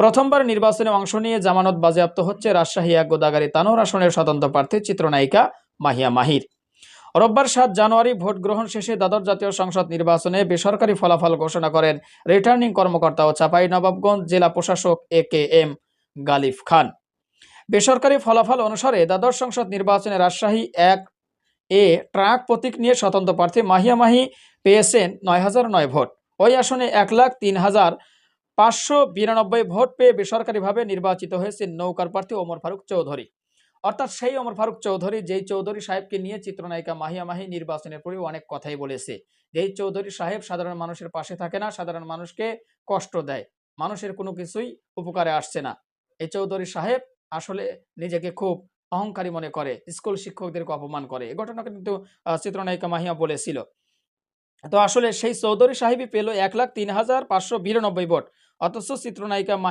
প্রথমবার নির্বাচনে অংশ নিয়ে জামানত বাজেয়াপ্ত হচ্ছে রাজশাহী ১ গোদাগাড়ী তানোর আসনের স্বতন্ত্র প্রার্থী চিত্রনায়িকা মাহিয়া মাহির। রোববার ৭ জানুয়ারি ভোট গ্রহণ শেষে দ্বাদশ জাতীয় সংসদ নির্বাচনে বেসরকারি ফলাফল ঘোষণা করেন রিটার্নিং কর্মকর্তা ও চাঁপাইনবাবগঞ্জ জেলা প্রশাসক AK-M গালিব খান। বেসরকারি ফলাফল অনুসারে দ্বাদশ সংসদ নির্বাচনে রাজশাহী ১ ট্রাক প্রতীক নিয়ে স্বতন্ত্র প্রার্থী মাহিয়া মাহি পেয়েছেন ৯,০০৯ ভোট। ওই আসনে ১,০৩,৫৯২ ভোট পেয়ে বেসরকারিভাবে নির্বাচিত হয়েছেন নৌকার প্রার্থী ওমর ফারুক চৌধুরী। অর্থাৎ সেই ওমর ফারুক চৌধুরী, যেই চৌধুরী সাহেবকে নিয়ে চিত্রনায়িকা মাহিয়া মাহি নির্বাচনের পরে অনেক কথাই বলেছে। যেই চৌধুরী সাহেব সাধারণ মানুষের পাশে থাকে না, সাধারণ মানুষকে কষ্ট দেয়, মানুষের কোনো কিছুই উপকারে আসছে না। এই চৌধুরী সাহেব আসলে নিজেকে খুব অহংকারী মনে করে, স্কুল শিক্ষকদেরকে অপমান করে। এই ঘটনা কিন্তু চিত্রনায়িকা মাহিয়া বলেছিল। তো আসলে সেই চৌধুরী সাহেবই পেল ১,০৩,৫৯২ ভোট, অথচ চিত্রনায়িকা মাহি